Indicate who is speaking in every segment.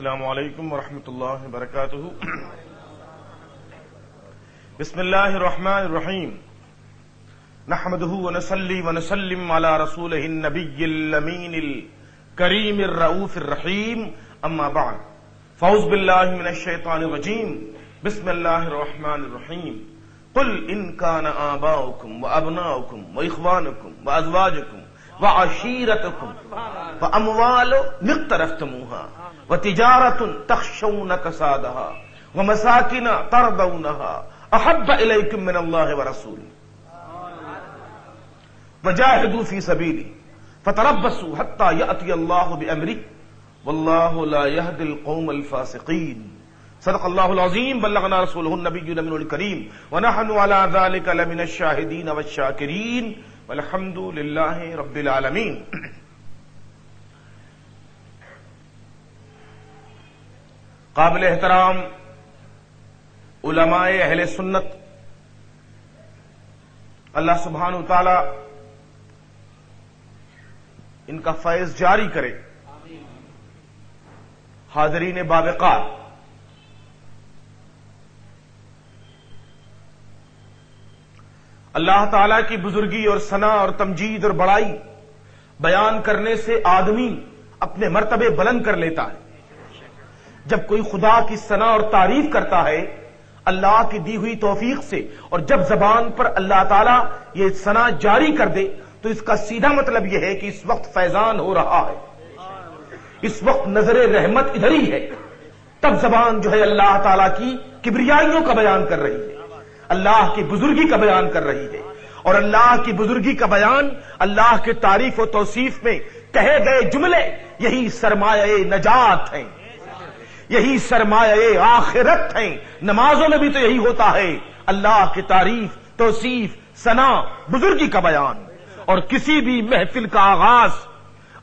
Speaker 1: السلام علیکم ورحمۃ اللہ وبرکاتہ۔ بسم اللہ الرحمن الرحیم، نحمده ونصلی ونسلم علی رسولہ النبی الامین الکریم الرؤوف الرحیم، اما بعد فاعوذ باللہ من الشیطان الرجیم، بسم اللہ الرحمن الرحیم۔ قل ان کان آباؤکم وابناؤکم واخوانکم وازواجکم وعشیرتکم واموال اقترفتموها وتجارة تخشون كسادها ومساكن ترضونها احب اليكم من الله ورسوله وجاهدوا في سبيله فتربصوا حتى يأتي الله بأمره والله لا يهدي القوم الفاسقين۔ صدق الله العظيم، بلغنا رسوله النبي الأمين الكريم، ونحن على ذلك لمن الشاهدين والشاكرين والحمد لله رب العالمين۔ قابل احترام علماء اہل سنت، اللہ سبحانہ و تعالی ان کا فیض جاری کرے۔ حاضرین باوقار، اللہ تعالی کی بزرگی اور ثنا اور تمجید اور بڑائی بیان کرنے سے آدمی اپنے مرتبے بلند کر لیتا ہے۔ جب کوئی خدا کی ثنا اور تعریف کرتا ہے اللہ کی دی ہوئی توفیق سے، اور جب زبان پر اللہ تعالیٰ یہ ثنا جاری کر دے تو اس کا سیدھا مطلب یہ ہے کہ اس وقت فیضان ہو رہا ہے، اس وقت نظر رحمت ادھر ہی ہے۔ تب زبان جو ہے اللہ تعالیٰ کی کبریائیوں کا بیان کر رہی ہے، اللہ کی بزرگی کا بیان کر رہی ہے، اور اللہ کی بزرگی کا بیان، اللہ کے تعریف و توصیف میں کہے گئے جملے یہی سرمایہ نجات ہیں، یہی سرمایہ آخرت ہیں۔ نمازوں میں بھی تو یہی ہوتا ہے، اللہ کی تعریف، توصیف، ثنا، بزرگی کا بیان۔ اور کسی بھی محفل کا آغاز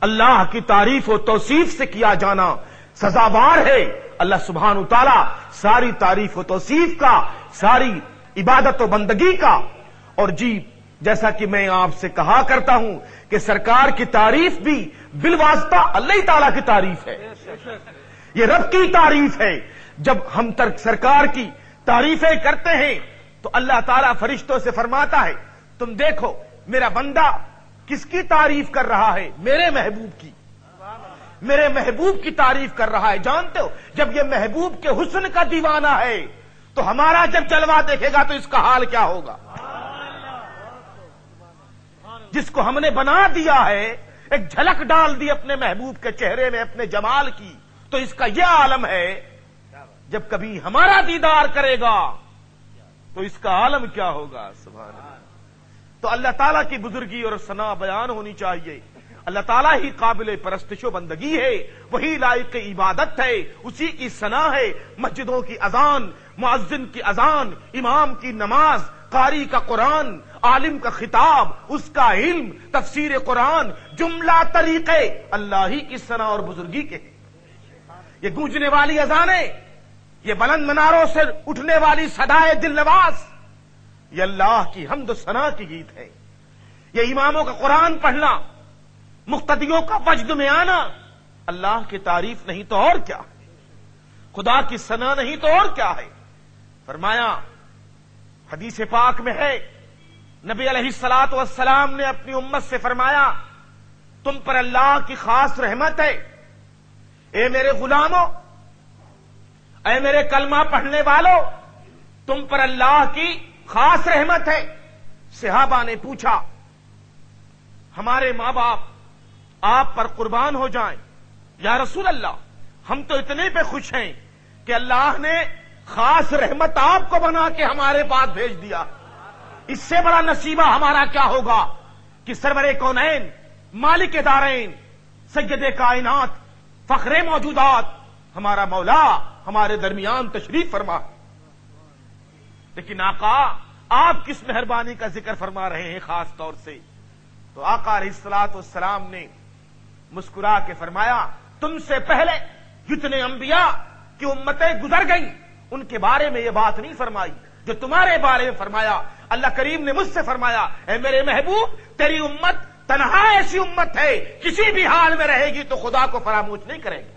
Speaker 1: اللہ کی تعریف و توصیف سے کیا جانا سزاوار ہے۔ اللہ سبحانہ وتعالی ساری تعریف و توصیف کا، ساری عبادت و بندگی کا، اور جیسا کہ میں آپ سے کہا کرتا ہوں کہ سرکار کی تعریف بھی بالواسطہ اللہ تعالی کی تعریف ہے، یہ رب کی تعریف ہے۔ جب ہم سرکار کی تعریفیں کرتے ہیں تو اللہ تعالیٰ فرشتوں سے فرماتا ہے تم دیکھو میرا بندہ کس کی تعریف کر رہا ہے، میرے محبوب کی، میرے محبوب کی تعریف کر رہا ہے۔ جانتے ہو جب یہ محبوب کے حسن کا دیوانہ ہے تو ہمارا جب جلوہ دیکھے گا تو اس کا حال کیا ہوگا؟ جس کو ہم نے بنا دیا ہے، ایک جھلک ڈال دی اپنے محبوب کے چہرے میں اپنے جمال کی، تو اس کا یہ عالم ہے۔ جب کبھی ہمارا دیدار کرے گا تو اس کا عالم کیا ہوگا؟ سبحان اللہ۔ تو اللہ تعالیٰ کی بزرگی اور ثنا بیان ہونی چاہیے۔ اللہ تعالیٰ ہی قابل پرستش و بندگی ہے، وہی لائق عبادت ہے، اسی کی ثنا ہے۔ مسجدوں کی اذان، مؤذن کی اذان، امام کی نماز، قاری کا قرآن، عالم کا خطاب، اس کا علم، تفسیر قرآن، جملہ طریقے اللہ ہی کی ثنا اور بزرگی کے ہیں۔ یہ گونجنے والی اذانیں، یہ بلند مناروں سے اٹھنے والی صدائے دل نواز، یہ اللہ کی حمد و ثنا کی گیت ہے۔ یہ اماموں کا قرآن پڑھنا، مقتدیوں کا وجد میں آنا، اللہ کی تعریف نہیں تو اور کیا ہے، خدا کی ثنا نہیں تو اور کیا ہے۔ فرمایا حدیث پاک میں ہے، نبی علیہ الصلوۃ والسلام نے اپنی امت سے فرمایا تم پر اللہ کی خاص رحمت ہے، اے میرے غلاموں، اے میرے کلمہ پڑھنے والوں، تم پر اللہ کی خاص رحمت ہے۔ صحابہ نے پوچھا ہمارے ماں باپ آپ پر قربان ہو جائیں یا رسول اللہ، ہم تو اتنے پہ خوش ہیں کہ اللہ نے خاص رحمت آپ کو بنا کے ہمارے پاس بھیج دیا، اس سے بڑا نصیبہ ہمارا کیا ہوگا کہ سرور کونین، مالک دارین، سید کائنات، فخر موجودات، ہمارا مولا ہمارے درمیان تشریف فرما۔ لیکن آقا آپ کس مہربانی کا ذکر فرما رہے ہیں خاص طور سے؟ تو آقا علیہ الصلوۃ والسلام نے مسکرا کے فرمایا تم سے پہلے جتنے انبیاء کی امتیں گزر گئیں ان کے بارے میں یہ بات نہیں فرمائی جو تمہارے بارے میں فرمایا۔ اللہ کریم نے مجھ سے فرمایا اے میرے محبوب تیری امت تنہا ایسی امت ہے کسی بھی حال میں رہے گی تو خدا کو فراموش نہیں کرے گی۔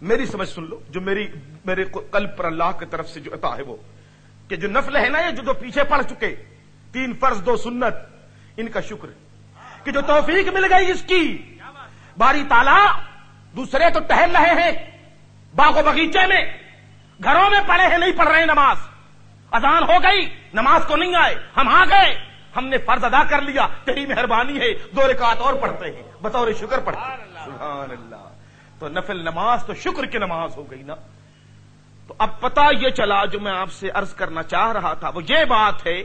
Speaker 1: میری سمجھ سن لو، جو میرے قلب پر اللہ کی طرف سے جو عطا ہے وہ کہ جو نفل ہے نا، یہ جو پیچھے پڑ چکے 3 فرض 2 سنت، ان کا شکر ہے کہ جو توفیق مل گئی اس کی باری تعالیٰ۔ دوسرے تو ٹہل رہے ہیں باغ و بغیچے میں، گھروں میں پڑے ہیں، نہیں پڑھ رہے ہیں نماز، اذان ہو گئی نماز کو نہیں آئے، ہم آ گئے، ہم نے فرض ادا کر لیا، تیری مہربانی ہے 2 رکعت اور پڑھتے ہیں، بطور شکر پڑھتے ہیں۔ سبحان اللہ۔ تو نفل نماز تو شکر کی نماز ہو گئی نا۔ تو اب پتہ یہ چلا جو میں آپ سے عرض کرنا چاہ رہا تھا وہ یہ بات ہے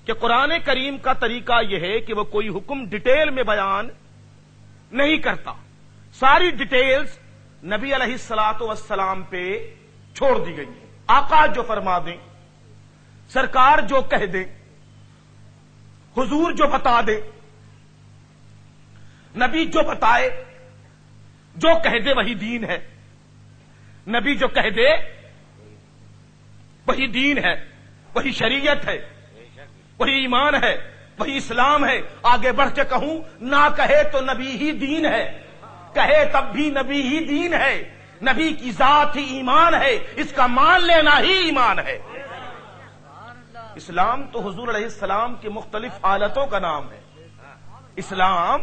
Speaker 1: کہ قرآن کریم کا طریقہ یہ ہے کہ وہ کوئی حکم ڈیٹیل میں بیان نہیں کرتا، ساری ڈیٹیلز نبی علیہ الصلوۃ والسلام پہ چھوڑ دی گئی ہیں۔ آقا جو فرما دیں، سرکار جو کہہ دیں، حضور جو بتا دے، نبی جو بتائے، جو کہہ دے وہی دین ہے، نبی جو کہہ دے وہی دین ہے، وہی شریعت ہے، وہی ایمان ہے، وہی اسلام ہے۔ آگے بڑھ کے کہوں، نہ کہے تو نبی ہی دین ہے، کہے تب بھی نبی ہی دین ہے، نبی کی ذات ہی ایمان ہے، اس کا مان لینا ہی ایمان ہے۔ اسلام تو حضور علیہ السلام کی مختلف حالتوں کا نام ہے۔ اسلام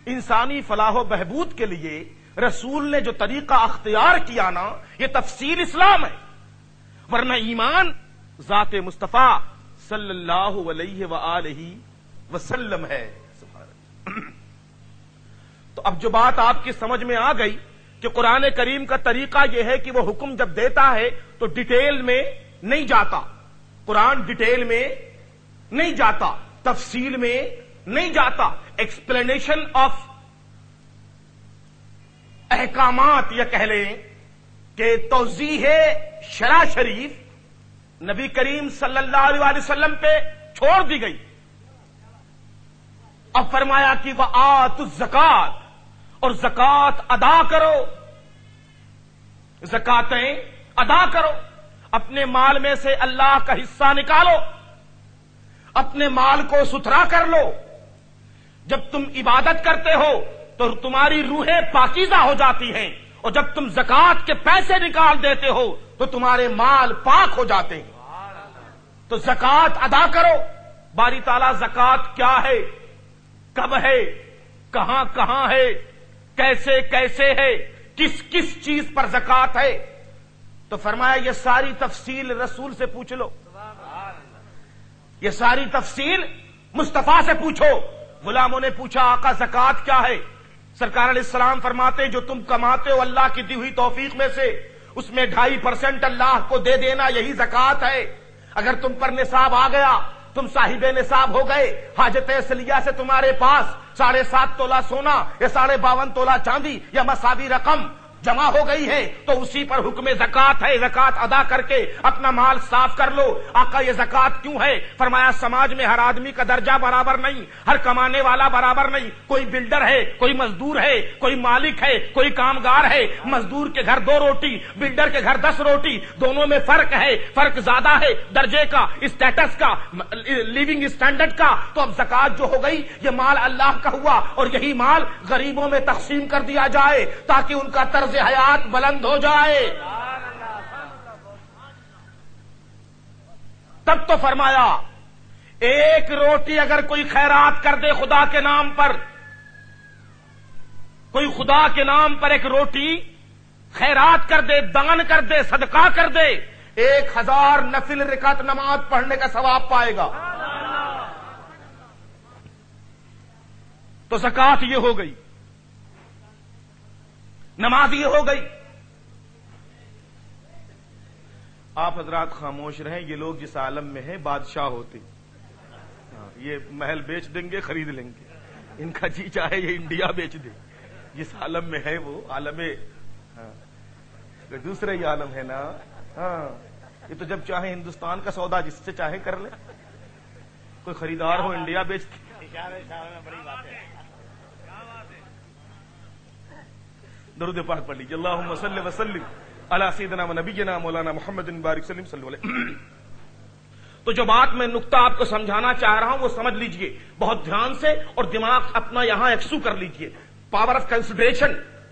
Speaker 1: انسانی فلاح و بہبود کے لیے رسول نے جو طریقہ اختیار کیا نا، یہ تفسیر اسلام ہے، ورنہ ایمان ذات مصطفیٰ صلی اللہ علیہ وآلہ وسلم ہے۔ تو اب جو بات آپ کی سمجھ میں آ گئی کہ قرآن کریم کا طریقہ یہ ہے کہ وہ حکم جب دیتا ہے تو ڈیٹیل میں نہیں جاتا، قرآن ڈیٹیل میں نہیں جاتا، تفصیل میں نہیں جاتا، ایکسپلینیشن آف احکامات یا کہہ لیں کہ توضیح شرع شریف نبی کریم صلی اللہ علیہ وسلم پہ چھوڑ دی گئی۔ اب فرمایا کہ وآتوا الزکات، اور زکات ادا کرو، زکاتیں ادا کرو، اپنے مال میں سے اللہ کا حصہ نکالو، اپنے مال کو ستھرا کر لو۔ جب تم عبادت کرتے ہو تو تمہاری روحیں پاکیزہ ہو جاتی ہیں، اور جب تم زکات کے پیسے نکال دیتے ہو تو تمہارے مال پاک ہو جاتے ہیں۔ تو زکات ادا کرو۔ باری تعالیٰ زکات کیا ہے، کب ہے، کہاں کہاں ہے، کیسے کیسے ہے، کس کس چیز پر زکات ہے، تو فرمایا یہ ساری تفصیل رسول سے پوچھ لو، یہ ساری تفصیل مصطفیٰ سے پوچھو۔ غلاموں نے پوچھا آقا زکات کیا ہے؟ سرکار علیہ السلام فرماتے جو تم کماتے ہو اللہ کی دی ہوئی توفیق میں سے، اس میں 2.5% اللہ کو دے دینا، یہی زکات ہے۔ اگر تم پر نصاب آ گیا، تم صاحب نصاب ہو گئے، حاجت اصلیہ سے تمہارے پاس 7.5 تولہ سونا یا 52 تولہ چاندی یا مساوی رقم جمع ہو گئی ہے تو اسی پر حکم زکات ہے، زکات ادا کر کے اپنا مال صاف کر لو۔ آقا یہ زکات کیوں ہے؟ فرمایا سماج میں ہر آدمی کا درجہ برابر نہیں، ہر کمانے والا برابر نہیں، کوئی بلڈر ہے، کوئی مزدور ہے، کوئی مالک ہے، کوئی کامگار ہے، مزدور کے گھر 2 روٹی، بلڈر کے گھر 10 روٹی، دونوں میں فرق ہے، فرق زیادہ ہے درجے کا، اسٹیٹس کا، لیونگ اسٹینڈرڈ کا۔ تو اب زکات جو ہو گئی یہ مال اللہ کا ہوا، اور یہی مال غریبوں میں تقسیم کر دیا جائے تاکہ ان کا طرز حیات بلند ہو جائے۔ تب تو فرمایا 1 روٹی اگر کوئی خیرات کر دے خدا کے نام پر، کوئی خدا کے نام پر 1 روٹی خیرات کر دے، دان کر دے، صدقہ کر دے، 1000 نفل رکعت نماز پڑھنے کا ثواب پائے گا۔ تو زکات یہ ہو گئی، نماز یہ ہو گئی۔ آپ حضرات خاموش رہیں، یہ لوگ جس عالم میں ہیں بادشاہ ہوتے، یہ محل بیچ دیں گے، خرید لیں گے، ان کا جی چاہے یہ انڈیا بیچ دے، جس عالم میں ہے وہ عالم دوسرا ہی عالم ہے نا۔ ہاں یہ تو جب چاہے ہندوستان کا سودا جس سے چاہے کر لے، کوئی خریدار ہو انڈیا بیچ دے۔ درود پاک پڑھ لیجیے، اللہم صلی وسلم علی سیدنا و نبینا مولانا محمد بارک وسلم صلی اللہ علیہ۔ تو جو بات میں نقطہ آپ کو سمجھانا چاہ رہا ہوں وہ سمجھ لیجئے بہت دھیان سے، اور دماغ اپنا یہاں ایکسو کر لیجئے۔ پاور آف کنسیڈریشن،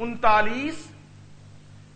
Speaker 1: 39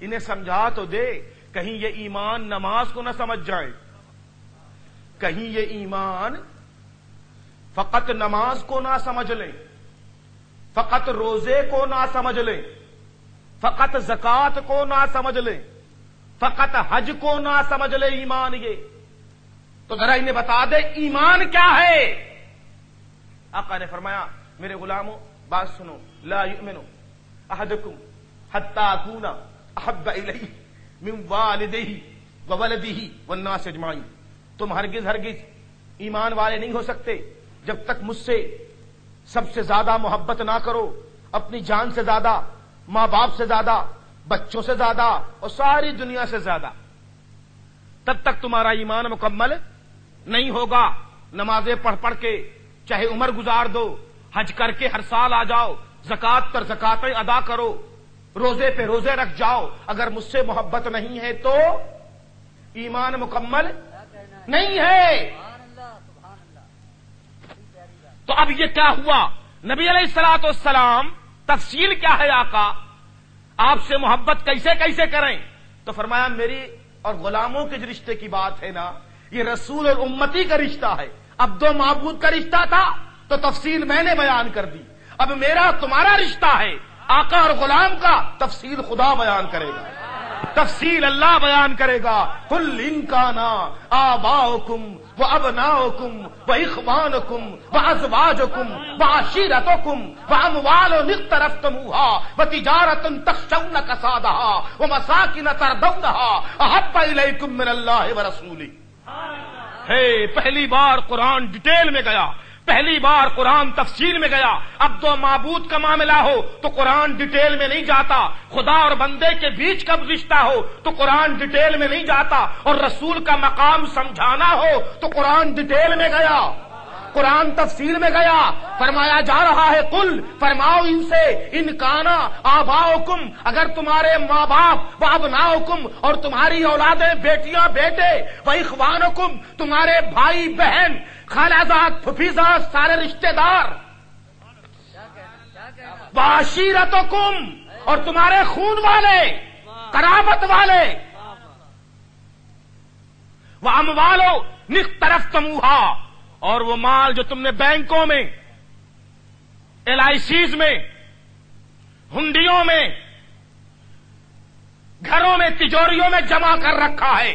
Speaker 1: انہیں سمجھا تو دے، کہیں یہ ایمان نماز کو نہ سمجھ جائے، کہیں یہ ایمان فقط نماز کو نہ سمجھ لیں، فقط روزے کو نہ سمجھ لیں، فقط زکوٰۃ کو نہ سمجھ لیں، فقط حج کو نہ سمجھ لیں ایمان یہ۔ تو ذرا انہیں بتا دے ایمان کیا ہے۔ آقا نے فرمایا میرے غلاموں بات سنو، لا یؤمن احدکم حتی اکون احب الیہ من والدہ وولدہ والناس اجمعین، تم ہرگز ایمان والے نہیں ہو سکتے جب تک مجھ سے سب سے زیادہ محبت نہ کرو، اپنی جان سے زیادہ، ماں باپ سے زیادہ، بچوں سے زیادہ اور ساری دنیا سے زیادہ، تب تک تمہارا ایمان مکمل نہیں ہوگا۔ نمازیں پڑھ پڑھ کے چاہے عمر گزار دو، حج کر کے ہر سال آ جاؤ، زکوٰۃ پر زکاتیں ادا کرو، روزے پہ روزے رکھ جاؤ، اگر مجھ سے محبت نہیں ہے تو ایمان مکمل نہیں ہے۔ تو اب یہ کیا ہوا؟ نبی علیہ الصلوۃ والسلام تفصیل کیا ہے آقا، آپ سے محبت کیسے کیسے کریں؟ تو فرمایا میری اور غلاموں کے جو رشتے کی بات ہے نا، یہ رسول اور امتی کا رشتہ ہے۔ اب دو معبود کا رشتہ تھا تو تفصیل میں نے بیان کر دی، اب میرا تمہارا رشتہ ہے آقا اور غلام کا، تفصیل خدا بیان کرے گا، تفصیل اللہ بیان کرے گا۔ قل ان کان آباؤکم وابناؤکم واخوانکم وازواجکم وعشیرتکم واموال اقترفتموها وتجارۃ تخشون کسادها ومساکن ترضونها احب الیکم من اللہ ورسولہ۔ پہلی بار قرآن ڈیٹیل میں گیا، پہلی بار قرآن تفصیل میں گیا۔ اب دو معبود کا معاملہ ہو تو قرآن ڈیٹیل میں نہیں جاتا، خدا اور بندے کے بیچ کا رشتہ ہو تو قرآن ڈیٹیل میں نہیں جاتا، اور رسول کا مقام سمجھانا ہو تو قرآن ڈیٹیل میں گیا، قرآن تفصیل میں گیا۔ فرمایا جا رہا ہے قل، فرماؤ ان سے، ان کانا آباؤکم، اگر تمہارے ماں باپ، و ابناؤکم، اور تمہاری اولادیں بیٹیاں بیٹے، و اخوانکم، تمہارے بھائی بہن، خالازاد پھوپھیزاد، سارے رشتہ دار، و عشیرتکم، اور تمہارے خون والے، قرابت والے، و اموال اقترفتموها، اور وہ مال جو تم نے بینکوں میں، LICs میں، ہنڈیوں میں، گھروں میں، تجوریوں میں جمع کر رکھا ہے،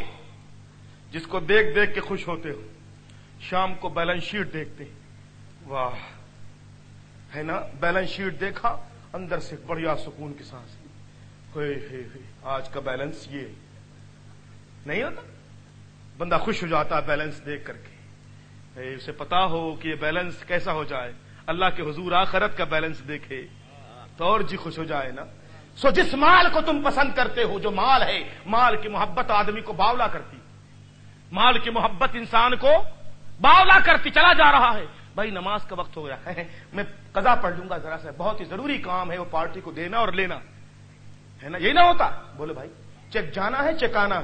Speaker 1: جس کو دیکھ دیکھ کے خوش ہوتے ہو، شام کو بیلنس شیٹ دیکھتے، واہ ہے نا، بیلنس شیٹ دیکھا، اندر سے بڑھیا سکون کی سانس لی، ہوئے آج کا بیلنس یہ نہیں ہوتا، بندہ خوش ہو جاتا بیلنس دیکھ کر کے، اسے پتا ہو کہ یہ بیلنس کیسا ہو جائے، اللہ کے حضور آخرت کا بیلنس دیکھے تو اور جی خوش ہو جائے نا۔ سو جس مال کو تم پسند کرتے ہو، جو مال ہے، مال کی محبت آدمی کو باولا کرتی، مال کی محبت انسان کو باولا کرتی۔ چلا جا رہا ہے، بھائی نماز کا وقت ہو گیا ہے، میں قضا پڑھ لوں گا، ذرا سا بہت ہی ضروری کام ہے، وہ پارٹی کو دینا اور لینا ہے نا، یہی نہ ہوتا، بولے بھائی چیک جانا ہے، چیک آنا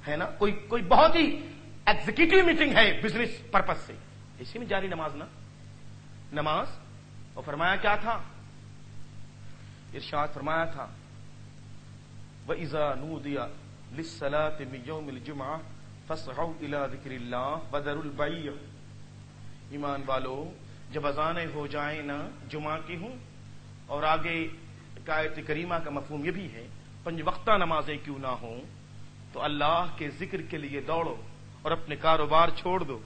Speaker 1: ہے نا، کوئی بہت ہی ایگزیکٹو میٹنگ ہے بزنس پرپز سے، اسی میں جاری نماز نا، نماز۔ اور فرمایا کیا تھا، ارشاد فرمایا تھا وَإِذَا نُودِيَ لِلصَّلَاةِ مِن يَوْمِ الْجُمْعَةِ فَاسْعَوْا إِلَىٰ ذِكْرِ اللَّهِ وَذَرُوا الْبَيْعَ۔ ایمان والو، جب اذانیں ہو جائیں نا جمعہ کی ہوں، اور آگے آیت کریمہ کا مفہوم یہ بھی ہے 5 وقتہ نمازیں کیوں نہ ہوں، تو اللہ کے ذکر کے لیے دوڑو اور اپنے کاروبار چھوڑ دو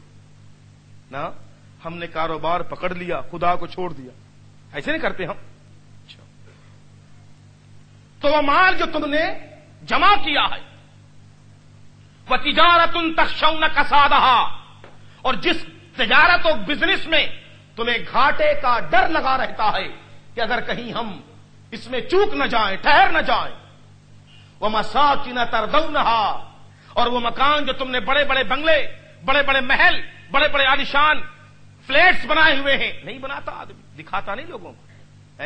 Speaker 1: نا۔ ہم نے کاروبار پکڑ لیا، خدا کو چھوڑ دیا، ایسے نہیں کرتے ہم۔ تو وہ مال جو تم نے جمع کیا ہے، وَتِجَارَةٌ تَخْشَوْنَ كَسَادَهَا، اور جس تجارت و بزنس میں تمہیں گھاٹے کا ڈر لگا رہتا ہے کہ اگر کہیں ہم اس میں چوک نہ جائیں، ٹھہر نہ جائیں، وَمَسَاكِنَ تَرْضَوْنَهَا، اور وہ مکان جو تم نے بڑے بڑے بنگلے، بڑے بڑے محل، بڑے بڑے عالیشان فلیٹس بنائے ہوئے ہیں، نہیں بناتا آدمی، دکھاتا نہیں لوگوں کو،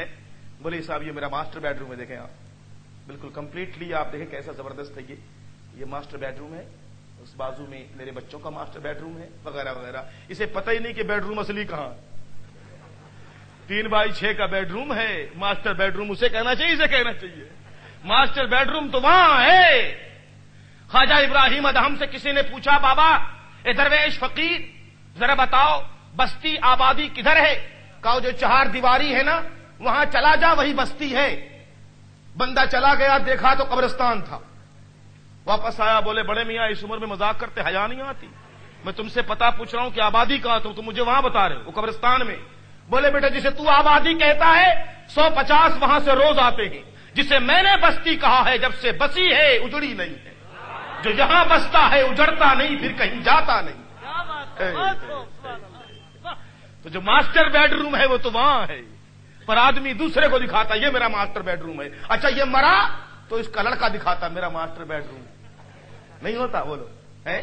Speaker 1: بولے صاحب یہ میرا ماسٹر بیڈ روم ہے، دیکھیں آپ بالکل کمپلیٹلی، آپ دیکھیں کیسا زبردست ہے، یہ ماسٹر بیڈ روم ہے، اس بازو میں میرے بچوں کا ماسٹر بیڈ روم ہے، وغیرہ وغیرہ۔ اسے پتہ ہی نہیں کہ بیڈ روم اصلی کہاں، 3x6 کا بیڈ روم ہے، ماسٹر بیڈ روم اسے کہنا چاہیے، اسے کہنا چاہیے ماسٹر بیڈ روم تو وہاں ہے۔ خواجہ ابراہیم ادہم سے کسی نے پوچھا، بابا اے درویش فقیر ذرا بتاؤ بستی آبادی کدھر ہے؟ کہا جو 4 دیواری ہے نا وہاں چلا جا، وہی بستی ہے۔ بندہ چلا گیا، دیکھا تو قبرستان تھا۔ واپس آیا، بولے بڑے میاں اس عمر میں مذاق کرتے حیا نہیں آتی؟ میں تم سے پتہ پوچھ رہا ہوں کہ آبادی کہاں، تو تم مجھے وہاں بتا رہے ہو، وہ قبرستان میں۔ بولے بیٹا جسے تو آبادی کہتا ہے 150 وہاں سے روز آتے ہیں، جسے میں نے بستی کہا ہے جب سے بسی ہے اجڑی نہیں ہے، جو یہاں بستا ہے اجڑتا نہیں پھر کہیں جاتا نہیں۔ تو جو ماسٹر بیڈ روم ہے وہ تو وہاں ہے، پر آدمی دوسرے کو دکھاتا یہ میرا ماسٹر بیڈ روم ہے۔ اچھا یہ مرا تو اس کا لڑکا دکھاتا میرا ماسٹر بیڈ روم نہیں ہوتا۔ بولو ہے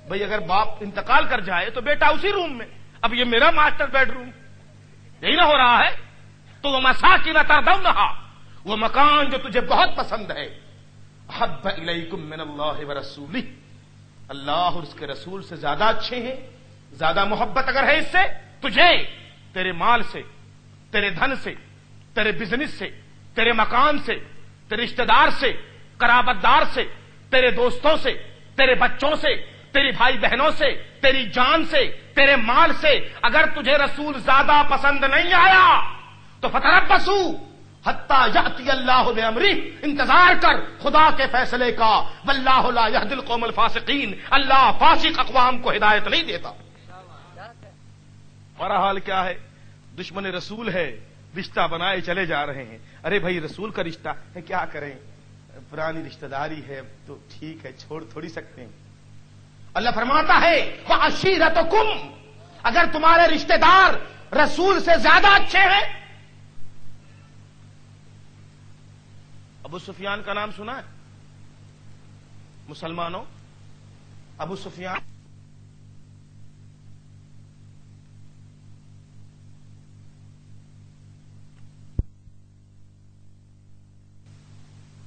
Speaker 1: بھئی، اگر باپ انتقال کر جائے تو بیٹا اسی روم میں، اب یہ میرا ماسٹر بیڈ روم یہی نہ ہو رہا ہے؟ تو وہ مساکن ترضونھا، وہ مکان جو تجھے بہت پسند ہے، احب الیکم من اللہ ورسولہ، اللہ اور اس کے رسول سے زیادہ اچھے ہیں، زیادہ محبت اگر ہے اس سے تجھے، تیرے مال سے، تیرے دھن سے، تیرے بزنس سے، تیرے مکان سے، تیرے رشتہ دار سے، قرابت دار سے، تیرے دوستوں سے، تیرے بچوں سے، تیری بھائی بہنوں سے، تیری جان سے، تیرے مال سے اگر تجھے رسول زیادہ پسند نہیں آیا تو فتربصوا حتی یأتی اللہ بامرہ، انتظار کر خدا کے فیصلے کا، واللہ لا یہدی القوم الفاسقین، اللہ فاسق اقوام کو ہدایت نہیں دیتا۔ ہمارا حال کیا ہے؟ دشمن رسول ہے، رشتہ بنائے چلے جا رہے ہیں۔ ارے بھائی رسول کا رشتہ ہے، کیا کریں، پرانی رشتہ داری ہے تو ٹھیک ہے، چھوڑ تھوڑی سکتے ہیں۔ اللہ فرماتا ہے وَعَشِيرَتُكُمْ، اگر تمہارے رشتہ دار رسول سے زیادہ اچھے ہیں۔ ابو سفیان کا نام سنا ہے مسلمانوں؟ Abu Sufyan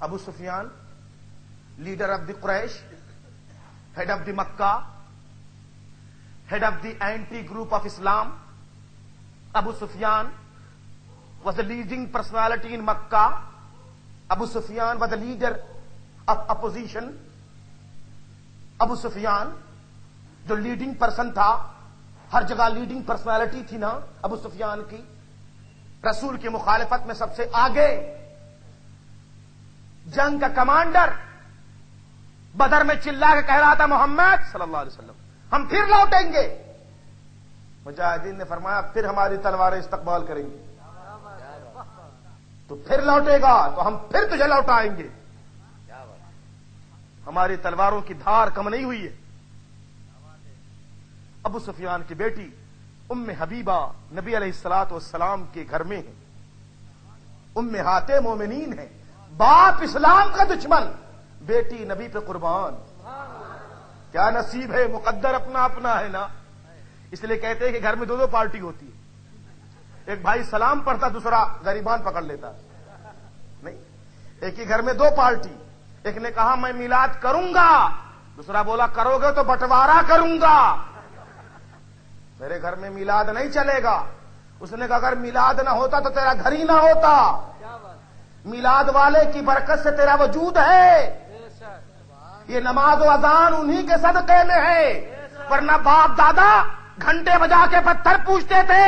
Speaker 1: Abu Sufyan leader of the Quraysh, head of the Mecca, head of the anti group of Islam. Abu Sufyan was the leading personality in Mecca. Abu Sufyan was the leader of opposition۔ Abu Sufyan جو leading person تھا، ہر جگہ leading personality تھی نا ابو سفیان کی، رسول کی مخالفت میں سب سے آگے، جنگ کا کمانڈر، بدر میں چلا کے کہہ رہا تھا محمد صلی اللہ علیہ وسلم ہم پھر لوٹیں گے۔ مجاہدین نے فرمایا پھر ہماری تلواریں استقبال کریں گی، تو پھر لوٹے گا تو ہم پھر تجھے لوٹائیں گے۔ ہماری تلواروں کی دھار کم نہیں ہوئی ہے۔ ابو سفیان کی بیٹی ام حبیبہ نبی علیہ الصلوۃ والسلام کے گھر میں ہے، امہات مومنین ہے، باپ اسلام کا دشمن، بیٹی نبی پہ قربان۔ کیا نصیب ہے، مقدر اپنا اپنا ہے نا۔ اس لیے کہتے ہیں کہ گھر میں 2 پارٹی ہوتی ہے، ایک بھائی سلام پڑھتا دوسرا غریبان پکڑ لیتا، نہیں، ایک ہی گھر میں 2 پارٹی۔ ایک نے کہا میں میلاد کروں گا، دوسرا بولا کرو گے تو بٹوارا کروں گا، میرے گھر میں میلاد نہیں چلے گا۔ اس نے کہا اگر میلاد نہ ہوتا تو تیرا گھر ہی نہ ہوتا، میلاد والے کی برکت سے تیرا وجود ہے، یہ نماز و اذان انہی کے صدقے میں ہے، ورنہ باپ دادا گھنٹے بجا کے پتھر پوچھتے تھے۔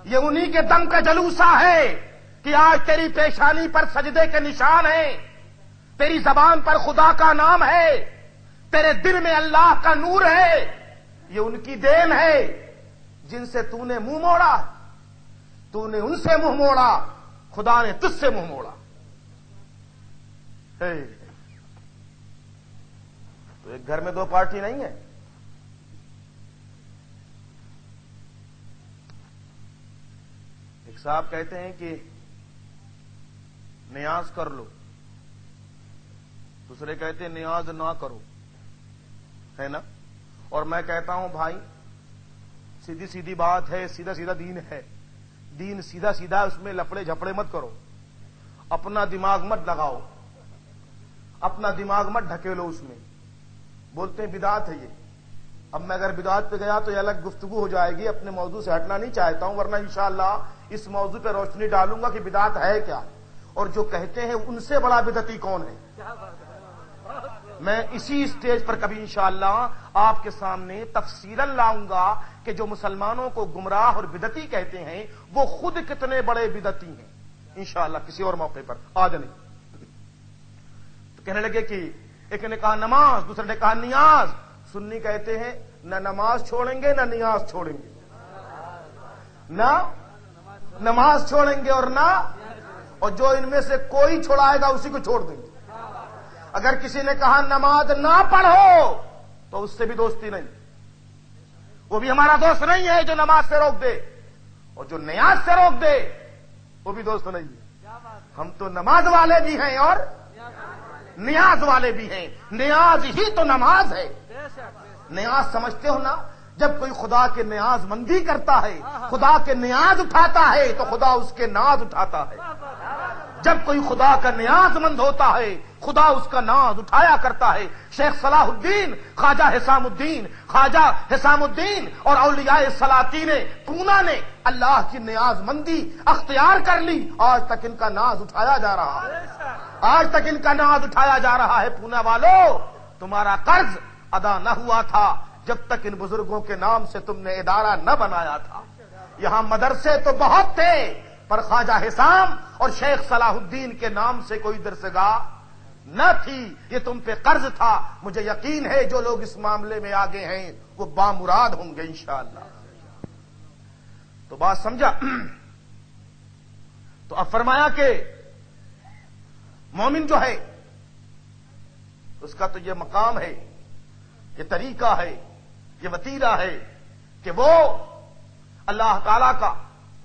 Speaker 1: یہ انہی کے دم کا جلوسا ہے کہ آج تیری پیشانی پر سجدے کے نشان ہیں، تیری زبان پر خدا کا نام ہے، تیرے دل میں اللہ کا نور ہے، یہ ان کی دین ہے جن سے تو نے منہ موڑا، تو نے ان سے منہ موڑا، خدا نے تجھ سے منہ موڑا۔ تو ایک گھر میں 2 پارٹی نہیں ہے۔ ایک صاحب کہتے ہیں کہ نیاز کر لو، دوسرے کہتے ہیں نیاز نہ کرو، ہے نا۔ اور میں کہتا ہوں بھائی سیدھی سیدھی بات ہے، سیدھا سیدھا دین ہے، دین سیدھا سیدھا، اس میں لفڑے جھپڑے مت کرو، اپنا دماغ مت لگاؤ، اپنا دماغ مت ڈھکیلو، اس میں بولتے ہیں بدعت ہے یہ، اب میں اگر بدعت پہ گیا تو یہ الگ گفتگو ہو جائے گی، اپنے موضوع سے ہٹنا نہیں چاہتا ہوں، ورنہ انشاءاللہ اس موضوع پہ روشنی ڈالوں گا کہ بدعت ہے کیا، اور جو کہتے ہیں ان سے بڑا بدعتی کون ہے۔ میں اسی اسٹیج پر کبھی انشاءاللہ آپ کے سامنے تفصیلاً لاؤں گا کہ جو مسلمانوں کو گمراہ اور بدعتی کہتے ہیں وہ خود کتنے بڑے بدعتی ہیں، انشاءاللہ کسی اور موقع پر، آج نہیں۔ تو کہنے لگے کہ ایک نے کہا نماز، دوسرے نے کہا نیاز۔ سنی کہتے ہیں نہ نماز چھوڑیں گے نہ نیاز چھوڑیں گے، نہ نماز چھوڑیں گے اور جو ان میں سے کوئی چھوڑائے گا اسی کو چھوڑ دیں گے۔ اگر کسی نے کہا نماز نہ پڑھو تو اس سے بھی دوستی نہیں، وہ بھی ہمارا دوست نہیں ہے جو نماز سے روک دے، اور جو نیاز سے روک دے وہ بھی دوست نہیں ہے۔ ہم تو نماز والے بھی ہیں اور نیاز والے بھی ہیں، نیاز ہی تو نماز ہے۔ نیاز سمجھتے ہو نا، جب کوئی خدا کے نیاز مندی کرتا ہے، خدا کے نیاز اٹھاتا ہے تو خدا اس کے ناز اٹھاتا ہے۔ جب کوئی خدا کا نیاز مند ہوتا ہے خدا اس کا ناز اٹھایا کرتا ہے۔ شیخ صلاح الدین، خواجہ حسام الدین اور اولیاء سلاطین پونا نے اللہ کی نیاز مندی اختیار کر لی، آج تک ان کا ناز اٹھایا جا رہا ہے، آج تک ان کا ناز اٹھایا جا رہا ہے۔ پونا والو، تمہارا قرض ادا نہ ہوا تھا جب تک ان بزرگوں کے نام سے تم نے ادارہ نہ بنایا تھا۔ یہاں مدرسے تو بہت تھے پر خواجہ حسام اور شیخ صلاح الدین کے نام سے کوئی درسگاہ نہ تھی، یہ تم پہ قرض تھا۔ مجھے یقین ہے جو لوگ اس معاملے میں آگے ہیں وہ بامراد ہوں گے انشاءاللہ۔ تو بات سمجھا؟ تو اب فرمایا کہ مومن جو ہے اس کا تو یہ مقام ہے، یہ طریقہ ہے، یہ وتیرہ ہے کہ وہ اللہ تعالی کا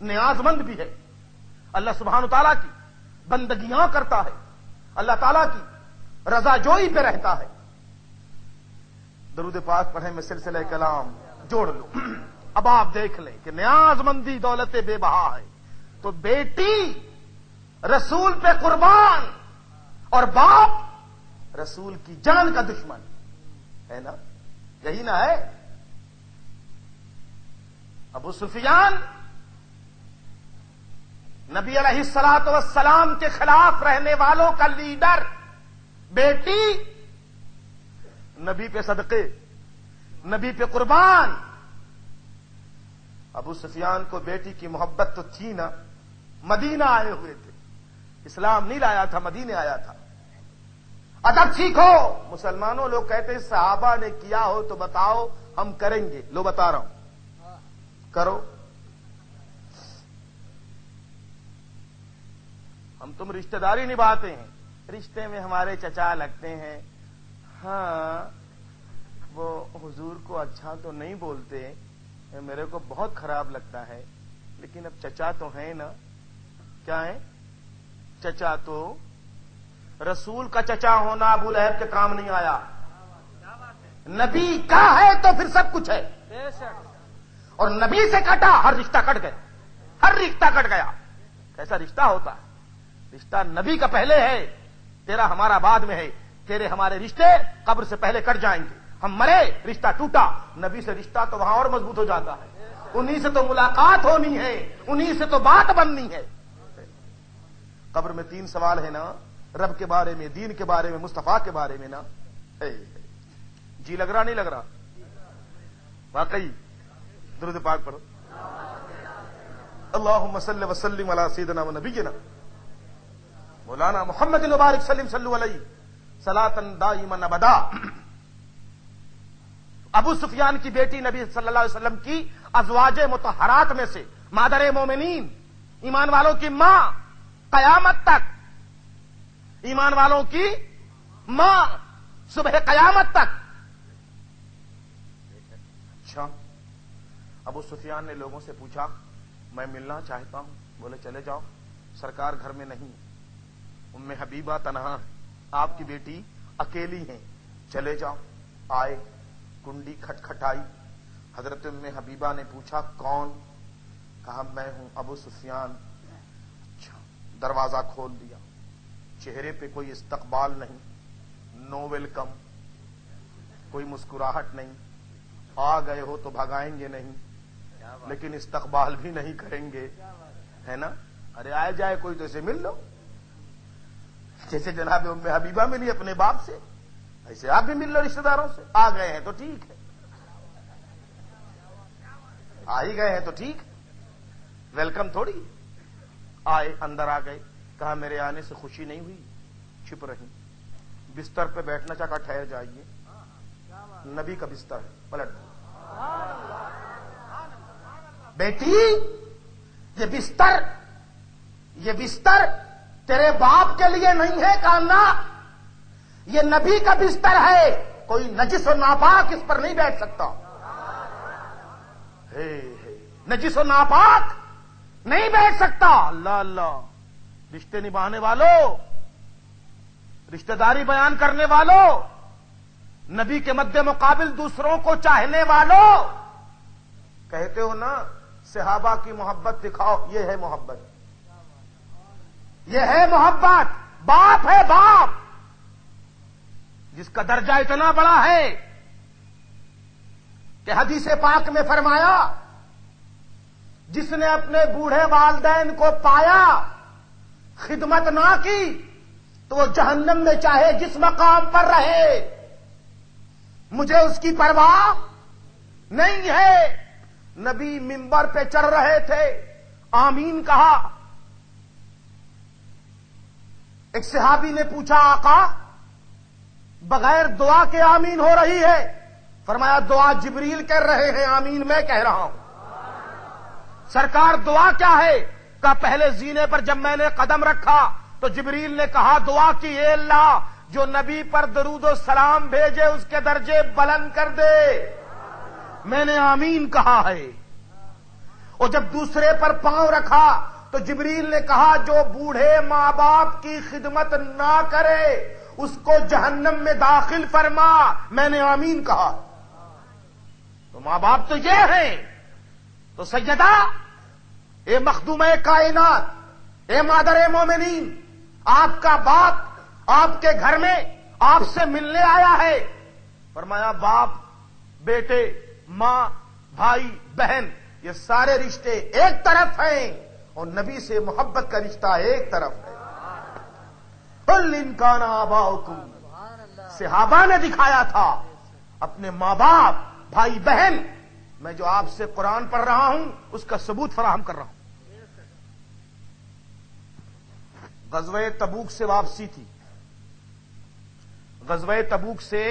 Speaker 1: نیاز مند بھی ہے، اللہ سبحانہ تعالیٰ کی بندگیاں کرتا ہے، اللہ تعالیٰ کی رضا جوئی پہ رہتا ہے۔ درود پاک پڑھیں، میں سلسلہ کلام جوڑ لوں۔ اب آپ دیکھ لیں کہ نیاز مندی دولت بے بہا ہے، تو بیٹی رسول پہ قربان اور باپ رسول کی جان کا دشمن ہے نا، یہی نہ ہے؟ ابو سفیان نبی علیہ الصلوۃ والسلام کے خلاف رہنے والوں کا لیڈر، بیٹی نبی پہ صدقے، نبی پہ قربان۔ ابو سفیان کو بیٹی کی محبت تو تھی نا، مدینہ آئے ہوئے تھے، اسلام نہیں لایا تھا، مدینے آیا تھا۔ ادب سیکھو، مسلمانوں لوگ کہتے ہیں صحابہ نے کیا ہو تو بتاؤ، ہم کریں گے، لو بتا رہا ہوں، کرو۔ ہم تم رشتہ داری نبھاتے ہیں، رشتے میں ہمارے چچا لگتے ہیں، ہاں وہ حضور کو اچھا تو نہیں بولتے، میرے کو بہت خراب لگتا ہے، لیکن اب چچا تو ہیں نا۔ کیا ہے؟ چچا تو رسول کا چچا ہونا ابو لہب کے کام نہیں آیا، نبی کا ہے تو پھر سب کچھ ہے، اور نبی سے کٹا ہر رشتہ کٹ گیا، ہر رشتہ کٹ گیا۔ کیسا رشتہ ہوتا ہے؟ رشتہ نبی کا پہلے ہے، تیرا ہمارا بعد میں ہے، تیرے ہمارے رشتے قبر سے پہلے کٹ جائیں گے، ہم مرے رشتہ ٹوٹا، نبی سے رشتہ تو وہاں اور مضبوط ہو جاتا ہے، انہی سے تو ملاقات ہونی ہے، انہی سے تو بات بننی ہے۔ قبر میں 3 سوال ہے نا، رب کے بارے میں، دین کے بارے میں، مصطفیٰ کے بارے میں نا۔ جی لگ رہا نہیں لگ رہا؟ واقعی درود پاک پڑھو، اللہم صلی وسلم علی سیدنا و نبینا مولانا محمد مبارک سلم صلو علیہ صلاۃ دائما ابدا۔ ابو سفیان کی بیٹی نبی صلی اللہ علیہ وسلم کی ازواج مطہرات میں سے، مادر مومنین، ایمان والوں کی ماں، قیامت تک ایمان والوں کی ماں، صبح قیامت تک۔ اچھا، ابو سفیان نے لوگوں سے پوچھا، میں ملنا چاہتا ہوں، بولے چلے جاؤ، سرکار گھر میں نہیں، ام حبیبہ تنہا، آپ کی بیٹی اکیلی ہیں، چلے جاؤ۔ آئے، کنڈی کھٹکھٹائی، حضرت ام حبیبہ نے پوچھا کون؟ کہا میں ہوں ابو سفیان۔ اچھا، دروازہ کھول دیا، چہرے پہ کوئی استقبال نہیں، نو ویلکم، کوئی مسکراہٹ نہیں، آ گئے ہو تو بھگائیں گے نہیں، لیکن استقبال بھی نہیں کریں گے، ہے نا؟ ارے آئے جائے کوئی تو اسے مل لو، جیسے جناب ام حبیبہ ملی اپنے باپ سے، ایسے آپ بھی مل لو رشتہ داروں سے۔ آ گئے ہیں تو ٹھیک ہے، آ ہی گئے ہیں تو ٹھیک ہے، ویلکم تھوڑی۔ آئے، اندر آ گئے، کہا میرے آنے سے خوشی نہیں ہوئی، چھپ رہی، بستر پہ بیٹھنا چاہا، ٹھہر جائیے، نبی کا بستر ہے، پلٹ دو۔ بیٹی یہ بستر تیرے باپ کے لیے نہیں ہے، کہنا یہ نبی کا بستر ہے، کوئی نجس و ناپاک اس پر نہیں بیٹھ سکتا۔ نجس و ناپاک نہیں بیٹھ سکتا۔ اللہ اللہ، رشتے نبھانے والوں، رشتہ داری بیان کرنے والوں، نبی کے مد مقابل دوسروں کو چاہنے والوں، کہتے ہو نا صحابہ کی محبت دکھاؤ، یہ ہے محبت، یہ ہے محبت۔ باپ ہے باپ، جس کا درجہ اتنا بڑا ہے کہ حدیث پاک میں فرمایا جس نے اپنے بوڑھے والدین کو پایا، خدمت نہ کی، تو وہ جہنم میں چاہے جس مقام پر رہے، مجھے اس کی پرواہ نہیں ہے۔ نبی منبر پہ چڑھ رہے تھے، آمین کہا۔ ایک صحابی نے پوچھا آقا بغیر دعا کے آمین ہو رہی ہے؟ فرمایا دعا جبریل کر رہے ہیں، آمین میں کہہ رہا ہوں۔ سرکار دعا کیا ہے؟ کہا پہلے زینے پر جب میں نے قدم رکھا تو جبریل نے کہا دعا کی، اے اللہ جو نبی پر درود و سلام بھیجے اس کے درجے بلند کر دے۔ میں نے آمین کہا ہے۔ اور جب دوسرے پر پاؤں رکھا تو جبریل نے کہا جو بوڑھے ماں باپ کی خدمت نہ کرے اس کو جہنم میں داخل فرما، میں نے آمین کہا۔ تو ماں باپ تو یہ ہیں، تو سیدہ اے مخدومہ کائنات، اے مادر مومنین، آپ کا باپ آپ کے گھر میں آپ سے ملنے آیا ہے۔ فرمایا باپ، بیٹے، ماں، بھائی، بہن، یہ سارے رشتے ایک طرف ہیں اور نبی سے محبت کا رشتہ ایک طرف ہے۔ قل ان کان آباؤکم، صحابہ نے دکھایا تھا اپنے ماں باپ، بھائی بہن۔ میں جو آپ سے قرآن پڑھ رہا ہوں اس کا ثبوت فراہم کر رہا ہوں۔ غزوہ تبوک سے واپسی تھی، غزوہ تبوک سے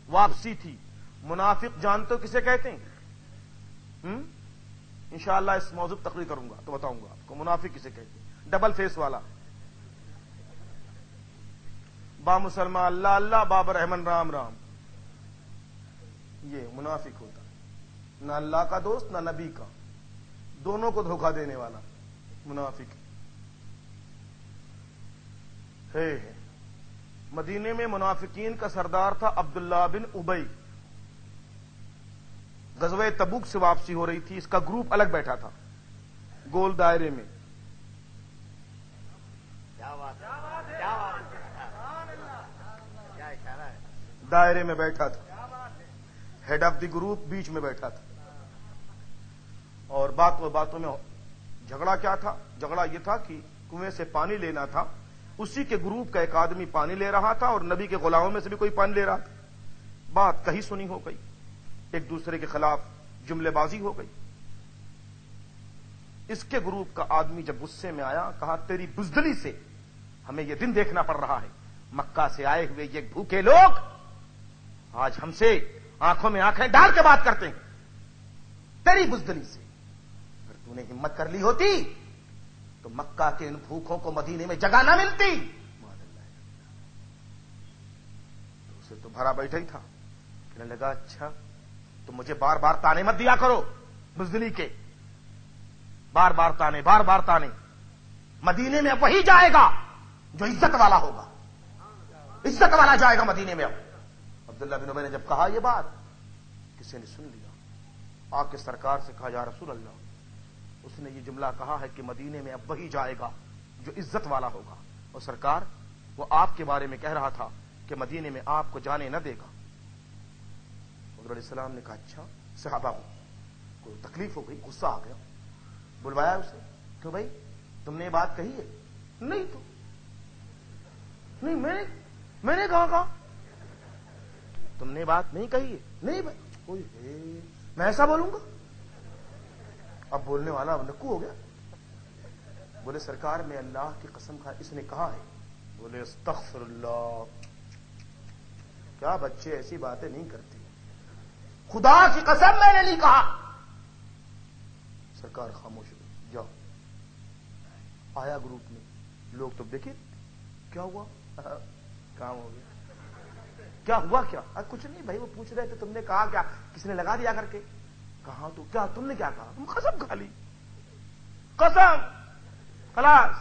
Speaker 1: واپسی تھی۔ منافق جانتے ہو کسے کہتے ہیں؟ انشاءاللہ اس موضوع پر تقریر کروں گا تو بتاؤں گا آپ کو منافق کسے کہتے ہیں۔ ڈبل فیس والا، با مسلمان اللہ اللہ، باب رحمن رام رام، یہ منافق ہوتا ہے۔ نہ اللہ کا دوست نہ نبی کا، دونوں کو دھوکہ دینے والا منافق ہے۔ مدینے میں منافقین کا سردار تھا عبداللہ بن ابی۔ غزوہ تبوک سے واپسی ہو رہی تھی، اس کا گروپ الگ بیٹھا تھا، گول دائرے میں۔ دائرے میں بیٹھا تھا، ہیڈ آف دی گروپ بیچ میں بیٹھا تھا، اور باتوں میں جھگڑا کیا تھا؟ جھگڑا یہ تھا کہ کنویں سے پانی لینا تھا، اسی کے گروپ کا ایک آدمی پانی لے رہا تھا اور نبی کے غلاموں میں سے بھی کوئی پانی لے رہا تھا۔ بات کہیں سنی ہو گئی، ایک دوسرے کے خلاف جملے بازی ہو گئی۔ اس کے گروپ کا آدمی جب غصے میں آیا، کہا تیری بزدلی سے ہمیں یہ دن دیکھنا پڑ رہا ہے، مکہ سے آئے ہوئے یہ بھوکے لوگ آج ہم سے آنکھوں میں آنکھیں ڈال کے بات کرتے ہیں، تیری بزدلی سے۔ اگر تو نے ہمت کر لی ہوتی تو مکہ کے ان بھوکوں کو مدینے میں جگہ نہ ملتی۔ تو اسے تو بھرا بیٹھا ہی تھا، کہنے لگا اچھا تو مجھے بار بار تانے مت دیا کرو بزدلی کے، بار بار تانے۔ مدینے میں اب وہی جائے گا جو عزت والا ہوگا، عزت والا جائے گا مدینے میں۔ اب عبداللہ بن ابی نے جب کہا یہ بات، کسی نے سن لیا، آ کے سرکار سے کہا یا رسول اللہ، اس نے یہ جملہ کہا ہے کہ مدینے میں اب وہی جائے گا جو عزت والا ہوگا، اور سرکار وہ آپ کے بارے میں کہہ رہا تھا کہ مدینے میں آپ کو جانے نہ دے گا۔ حضور علیہ السلام نے کہا اچھا. صحابہ کو تکلیف ہو گئی, غصہ آ گیا, بلوایا اسے. کیوں بھائی تم نے یہ بات کہی ہے؟ نہیں تو نہیں, میں نے کہا تم نے بات نہیں کہی ہے. نہیں بھائی, کوئی ہے میں ایسا بولوں گا؟ اب بولنے والا اب نکو ہو گیا. بولے سرکار میں اللہ کی قسم کھا اس نے کہا ہے. بولے استغفر اللہ, کیا بچے ایسی باتیں نہیں کرتے, خدا کی قسم میں نے نہیں کہا. سرکار خاموش ہو گئی. جاؤ. آیا گروپ میں لوگ تو دیکھے کیا ہوا, کام ہو گیا. کیا ہوا کیا؟ کچھ نہیں بھائی, وہ پوچھ رہے تھے تم نے کہا کیا, کس نے لگا دیا کر کے. کہا تو کیا تم نے کیا کہا؟ تم قسم کھا لی, قسم خلاص.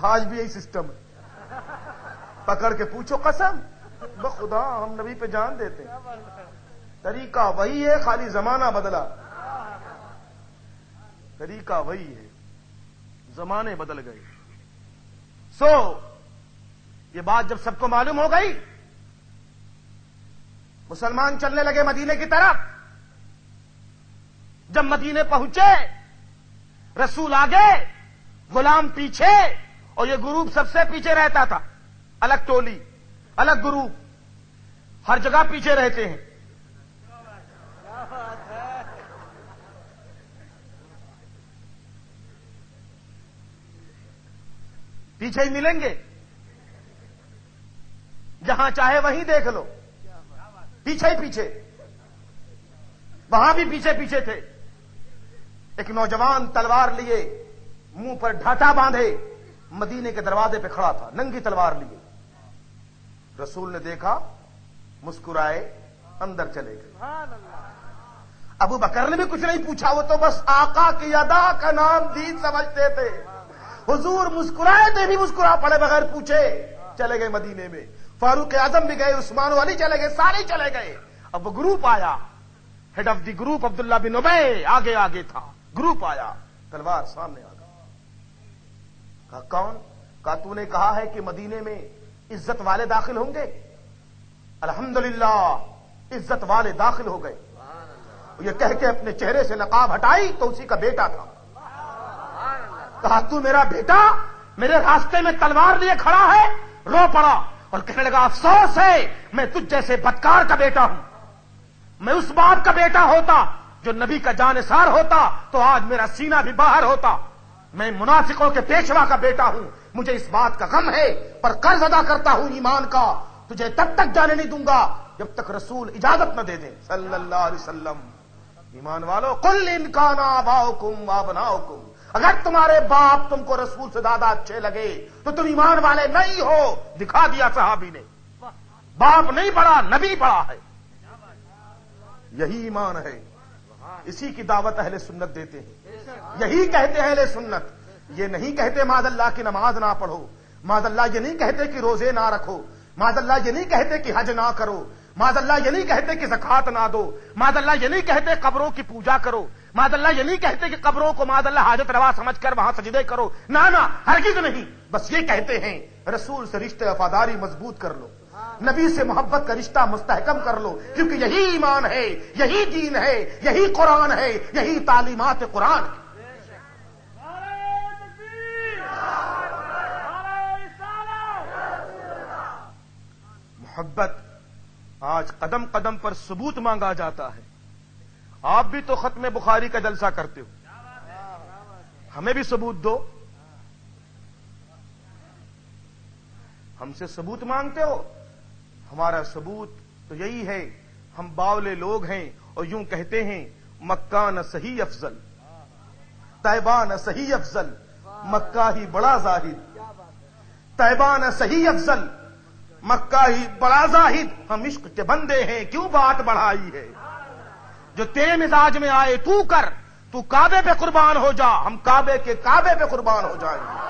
Speaker 1: آج بھی یہی سسٹم ہے, پکڑ کے پوچھو قسم, بخدا ہم نبی پہ جان دیتے ہیں. طریقہ وہی ہے, خالی زمانہ بدلا. طریقہ وہی ہے, زمانے بدل گئے. سو یہ بات جب سب کو معلوم ہو گئی, مسلمان چلنے لگے مدینے کی طرف. جب مدینے پہنچے, رسول آگے, غلام پیچھے, اور یہ گروپ سب سے پیچھے رہتا تھا. الگ ٹولی, الگ گروپ, ہر جگہ پیچھے رہتے ہیں. پیچھے ہی ملیں گے, جہاں چاہے وہیں دیکھ لو, پیچھے ہی پیچھے. وہاں بھی پیچھے پیچھے تھے. ایک نوجوان تلوار لیے, منہ پر ڈھاٹا باندھے, مدینے کے دروازے پہ کھڑا تھا, ننگی تلوار لیے. رسول نے دیکھا, مسکرائے, اندر چلے گئے. ابو بکر نے بھی کچھ نہیں پوچھا, وہ تو بس آقا کی ادا کا نام دین سمجھتے تھے. حضور مسکرائے تھے بھی مسکرا پڑے بغیر پوچھے, چلے گئے مدینے میں. فاروق اعظم بھی گئے, عثمان و علی چلے گئے, سارے چلے گئے. اب وہ گروپ آیا, ہیڈ آف دی گروپ عبداللہ بن ابی آگے آگے تھا. گروپ آیا, تلوار سامنے آ گئی. کہا کون؟ کہا تو نے کہا ہے کہ مدینے میں عزت والے داخل ہوں گے. الحمدللہ عزت والے داخل ہو گئے. یہ کہہ کے اپنے چہرے سے نقاب ہٹائی تو اسی کا بیٹا تھا. کہا تو میرا بیٹا میرے راستے میں تلوار لیے کھڑا ہے. رو پڑا اور کہنے لگا افسوس ہے میں تجھ جیسے بدکار کا بیٹا ہوں. میں اس باپ کا بیٹا ہوتا جو نبی کا جانثار ہوتا تو آج میرا سینہ بھی باہر ہوتا. میں منافقوں کے پیشوا کا بیٹا ہوں, مجھے اس بات کا غم ہے, پر قرض ادا کرتا ہوں ایمان کا. تجھے تب تک جانے نہیں دوں گا جب تک رسول اجازت نہ دے دیں صلی اللہ علیہ وسلم. ایمان والو, قل ان کان آباؤکم وابناؤکم, اگر تمہارے باپ تم کو رسول سے زیادہ اچھے لگے تو تم ایمان والے نہیں ہو. دکھا دیا صحابی نے, باپ نہیں پڑھا, نبی پڑھا ہے. یہی ایمان ہے, اسی کی دعوت اہل سنت دیتے ہیں. یہی کہتے ہیں اہل سنت. یہ نہیں کہتے معاذ اللہ کی نماز نہ پڑھو, معاذ اللہ یہ نہیں کہتے کہ روزے نہ رکھو, معاذ اللہ یہ نہیں کہتے کہ حج نہ کرو, معاذ اللہ یہ نہیں کہتے کہ زکوٰۃ نہ دو, معاذ اللہ یہ نہیں کہتے قبروں کی پوجا کرو, معاذ اللہ یہ نہیں کہتے کہ قبروں کو معاذ اللہ حاجت روا سمجھ کر وہاں سجدے کرو. نہ ہرگز نہیں. بس یہ کہتے ہیں رسول سے رشتے وفاداری مضبوط کر لو, نبی سے محبت کا رشتہ مستحکم کر لو, کیونکہ یہی ایمان ہے, یہی دین ہے, یہی قرآن ہے, یہی تعلیمات قرآن ہے. محبت آج قدم قدم پر ثبوت مانگا جاتا ہے. آپ بھی تو ختم بخاری کا جلسہ کرتے ہو, ہمیں بھی ثبوت دو. ہم سے ثبوت مانگتے ہو, ہمارا ثبوت تو یہی ہے, ہم باولے لوگ ہیں اور یوں کہتے ہیں مکہ نہ صحیح افضل, طیبہ نہ صحیح افضل, مکہ ہی بڑا زاہد. طیبہ نہ صحیح افضل, مکہ ہی بڑا زاہد. ہم عشق کے بندے ہیں, کیوں بات بڑھائی ہے. جو تیرے مزاج میں آئے تو کر, تو کعبے پہ قربان ہو جا, ہم کعبے کے کعبے پہ قربان ہو جائیں گے.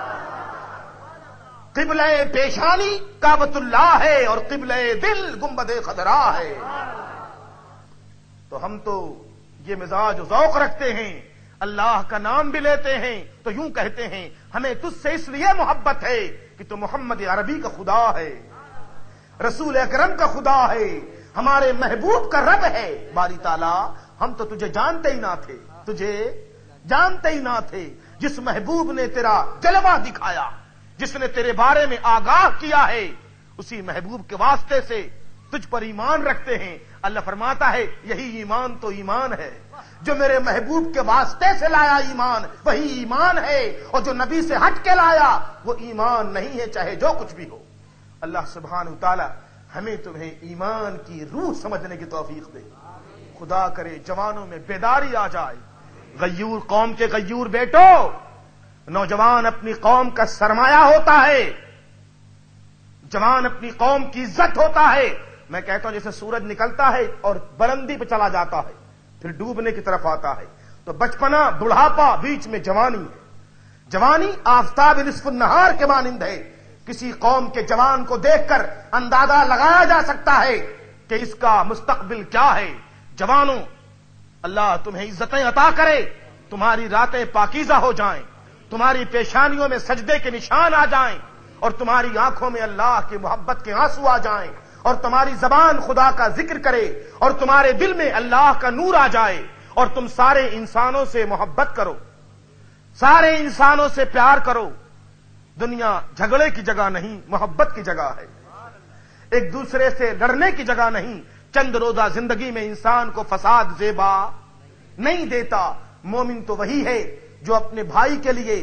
Speaker 1: قبلہ پیشانی کعبۃ اللہ ہے اور قبلہ دل گنبد خضرا ہے. تو ہم تو یہ مزاج و ذوق رکھتے ہیں, اللہ کا نام بھی لیتے ہیں تو یوں کہتے ہیں ہمیں تجھ سے اس لیے محبت ہے کہ تو محمد عربی کا خدا ہے, رسول اکرم کا خدا ہے, ہمارے محبوب کا رب ہے باری تعالیٰ. ہم تو تجھے جانتے ہی نہ تھے، تجھے جانتے ہی نہ تھے. جس محبوب نے تیرا جلوہ دکھایا، جس نے تیرے بارے میں آگاہ کیا ہے، اسی محبوب کے واسطے سے تجھ پر ایمان رکھتے ہیں. اللہ فرماتا ہے یہی ایمان تو ایمان ہے. جو میرے محبوب کے واسطے سے لایا ایمان وہی ایمان ہے، اور جو نبی سے ہٹ کے لایا وہ ایمان نہیں ہے، چاہے جو کچھ بھی ہو. اللہ سبحانہ وتعالی ہمیں تمہیں ایمان کی روح سمجھنے کی توفیق دے. خدا کرے جوانوں میں بیداری آ جائے. غیور قوم کے غیور بیٹو، نوجوان اپنی قوم کا سرمایہ ہوتا ہے، جوان اپنی قوم کی عزت ہوتا ہے. میں کہتا ہوں جیسے سورج نکلتا ہے اور بلندی پہ چلا جاتا ہے پھر ڈوبنے کی طرف آتا ہے، تو بچپنا بڑھاپا بیچ میں جوانی ہے. جوانی آفتاب نصف النہار کے مانند ہے. کسی قوم کے جوان کو دیکھ کر اندازہ لگایا جا سکتا ہے کہ اس کا مستقبل کیا ہے. جوانوں، اللہ تمہیں عزتیں عطا کرے، تمہاری راتیں پاکیزہ ہو جائیں، تمہاری پیشانیوں میں سجدے کے نشان آ جائیں، اور تمہاری آنکھوں میں اللہ کی محبت کے آنسو آ جائیں، اور تمہاری زبان خدا کا ذکر کرے، اور تمہارے دل میں اللہ کا نور آ جائے، اور تم سارے انسانوں سے محبت کرو، سارے انسانوں سے پیار کرو. دنیا جھگڑے کی جگہ نہیں، محبت کی جگہ ہے. ایک دوسرے سے لڑنے کی جگہ نہیں. چند روزہ زندگی میں انسان کو فساد زیبا نہیں دیتا. مومن تو وہی ہے جو اپنے بھائی کے لیے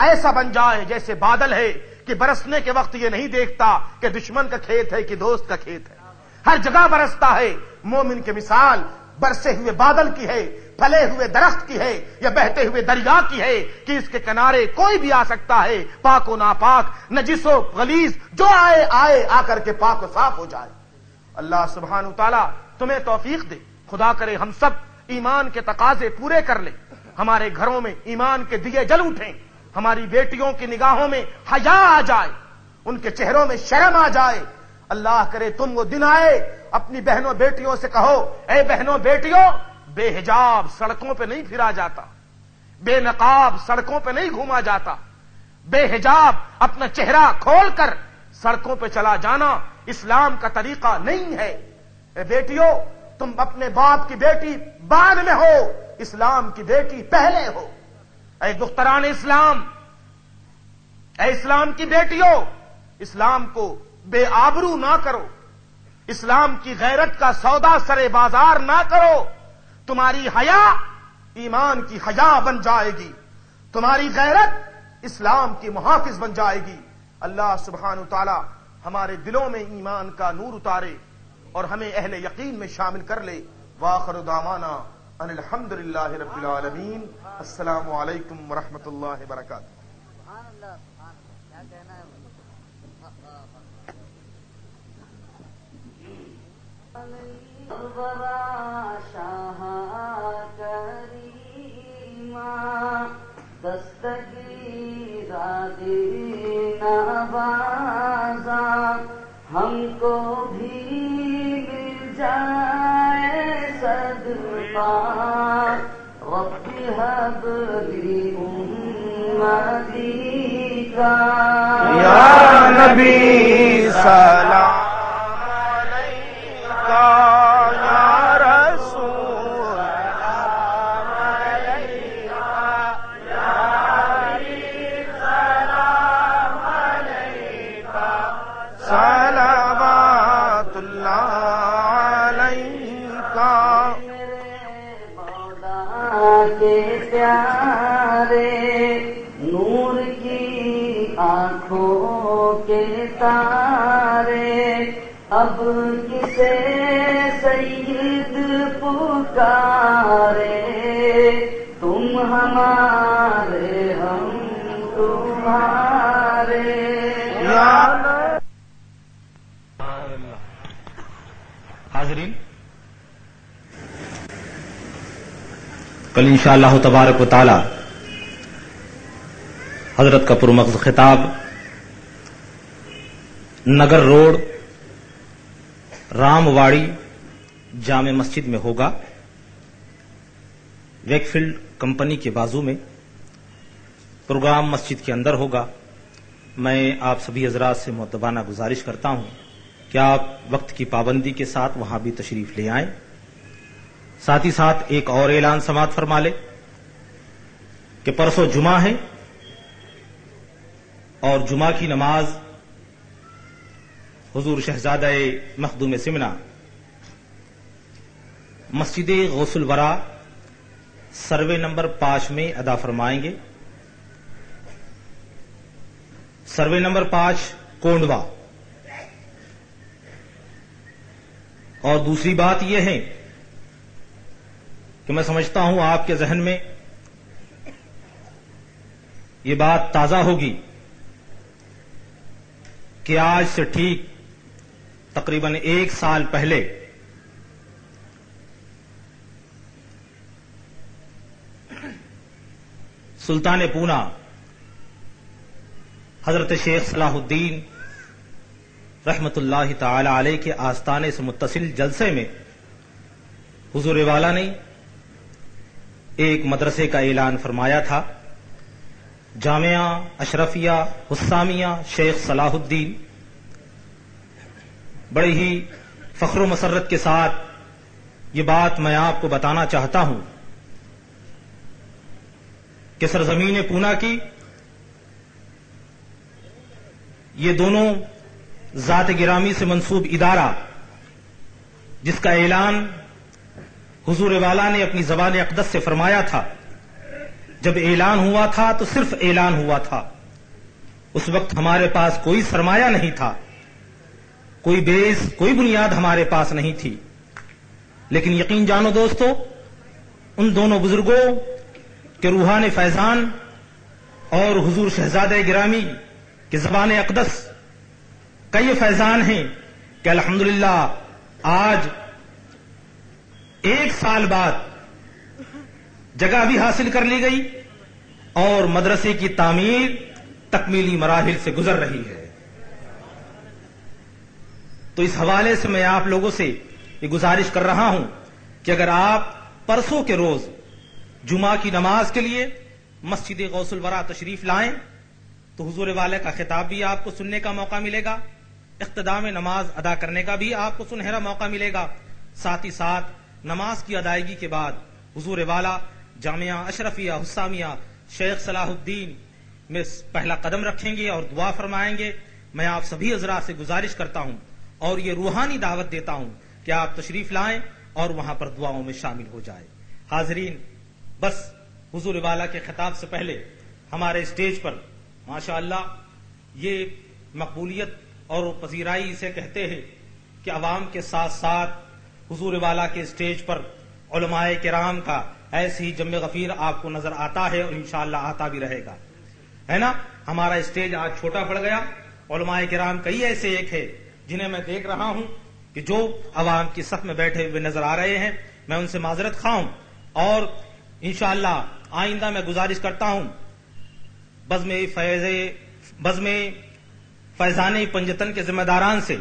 Speaker 1: ایسا بن جائے جیسے بادل ہے کہ برسنے کے وقت یہ نہیں دیکھتا کہ دشمن کا کھیت ہے کہ دوست کا کھیت ہے، ہر جگہ برستا ہے. مومن کی مثال برسے ہوئے بادل کی ہے، پھلے ہوئے درخت کی ہے، یا بہتے ہوئے دریا کی ہے کہ اس کے کنارے کوئی بھی آ سکتا ہے، پاک و ناپاک، نجس و غلیظ، جو آئے آئے آ کر کے پاک و صاف ہو جائے. اللہ سبحانہ وتعالی تمہیں توفیق دے. خدا کرے ہم سب ایمان کے تقاضے پورے کر لیں، ہمارے گھروں میں ایمان کے دیے جل اٹھیں، ہماری بیٹیوں کی نگاہوں میں حیا آ جائے، ان کے چہروں میں شرم آ جائے. اللہ کرے تم وہ دن آئے اپنی بہنوں بیٹیوں سے کہو، اے بہنوں بیٹیوں، بے حجاب سڑکوں پہ نہیں پھرا جاتا، بے نقاب سڑکوں پہ نہیں گھوما جاتا، بے حجاب اپنا چہرہ کھول کر سڑکوں پہ چلا جانا اسلام کا طریقہ نہیں ہے. اے بیٹیوں، تم اپنے باپ کی بیٹی بعد میں ہو، اسلام کی بیٹی پہلے ہو. اے دختران اسلام، اے اسلام کی بیٹیوں، اسلام کو بے آبرو نہ کرو، اسلام کی غیرت کا سودا سرے بازار نہ کرو. تمہاری حیا ایمان کی حیا بن جائے گی، تمہاری غیرت اسلام کی محافظ بن جائے گی. اللہ سبحانہ وتعالی ہمارے دلوں میں ایمان کا نور اتارے اور ہمیں اہل یقین میں شامل کر لے. وآخر دعوانا ان الحمد للہ رب العالمین. السلام علیکم ورحمۃ اللہ وبرکاتہ.
Speaker 2: سبحان اللہ، سبحان اللہ، کیا کہنا ہے. شاہ کریما دستگیر نوازا، ہم کو بھی مل جائے صدقہ، رب هب لی امتی کا.
Speaker 1: یا نبی سلام علیکہ، یا رسول سلام علیکہ، یا علی سلام علیکہ، صلوات اللہ علیکہ.
Speaker 2: کے پیارے نور کی آنکھوں کے تارے، اب کسے سید پکارے، تم ہمارے ہم تمہارے.
Speaker 3: حاضرین، کل انشاءاللہ تبارک و تعالی حضرت کا پرمغز خطاب نگر روڈ رام واڑی جامع مسجد میں ہوگا. ویکفیلڈ کمپنی کے بازو میں پروگرام مسجد کے اندر ہوگا. میں آپ سبھی حضرات سے مؤدبانہ گزارش کرتا ہوں کہ آپ وقت کی پابندی کے ساتھ وہاں بھی تشریف لے آئیں. ساتھ ہی ساتھ ایک اور اعلان سماعت فرما لے کہ پرسوں جمعہ ہے اور جمعہ کی نماز حضور شہزادہ مخدوم سمنا مسجد غوث الورا سروے نمبر 5 میں ادا فرمائیں گے. Survey number 5 کونڈوا. اور دوسری بات یہ ہے کہ میں سمجھتا ہوں آپ کے ذہن میں یہ بات تازہ ہوگی کہ آج سے ٹھیک تقریباً 1 سال پہلے سلطان پونا حضرت شیخ صلاح الدین رحمت اللہ تعالی علیہ کے آستانے سے متصل جلسے میں حضور والا نے ایک مدرسے کا اعلان فرمایا تھا. جامعہ اشرفیہ حسامیہ شیخ صلاح الدین. بڑی ہی فخر و مسرت کے ساتھ یہ بات میں آپ کو بتانا چاہتا ہوں کہ سرزمین پونا کی یہ دونوں ذات گرامی سے منسوب ادارہ جس کا اعلان حضور والا نے اپنی زبان اقدس سے فرمایا تھا، جب اعلان ہوا تھا تو صرف اعلان ہوا تھا. اس وقت ہمارے پاس کوئی سرمایہ نہیں تھا، کوئی بیس، کوئی بنیاد ہمارے پاس نہیں تھی. لیکن یقین جانو دوستو، ان دونوں بزرگوں کے روحان فیضان اور حضور شہزادہ گرامی کی زبان اقدس کا یہ فیضان ہے کہ الحمدللہ آج 1 سال بعد جگہ بھی حاصل کر لی گئی اور مدرسے کی تعمیر تکمیلی مراحل سے گزر رہی ہے. تو اس حوالے سے میں آپ لوگوں سے یہ گزارش کر رہا ہوں کہ اگر آپ پرسوں کے روز جمعہ کی نماز کے لیے مسجد غوث الورا تشریف لائیں تو حضور والے کا خطاب بھی آپ کو سننے کا موقع ملے گا، اقتدام نماز ادا کرنے کا بھی آپ کو سنہرا موقع ملے گا. ساتھ ہی ساتھ نماز کی ادائیگی کے بعد حضور والا جامعہ اشرفیہ حسامیہ شیخ صلاح الدین میں پہلا قدم رکھیں گے اور دعا فرمائیں گے. میں آپ سبھی حضرات سے گزارش کرتا ہوں اور یہ روحانی دعوت دیتا ہوں کہ آپ تشریف لائیں اور وہاں پر دعاؤں میں شامل ہو جائیں. حاضرین، بس حضور والا کے خطاب سے پہلے ہمارے اسٹیج پر ماشاءاللہ یہ مقبولیت اور پذیرائی اسے کہتے ہیں کہ عوام کے ساتھ ساتھ حضور والا کے اسٹیج پر علماء کرام کا ایسے ہی جم غفیر آپ کو نظر آتا ہے اور انشاءاللہ آتا بھی رہے گا، ہے نا. ہمارا اسٹیج آج چھوٹا پڑ گیا. علماء کرام کئی ایسے ایک ہے جنہیں میں دیکھ رہا ہوں کہ جو عوام کی صف میں بیٹھے ہوئے نظر آ رہے ہیں. میں ان سے معذرت خواہ ہوں اور انشاءاللہ آئندہ میں گزارش کرتا ہوں بزم فیضان پنجتن کے ذمہ داران سے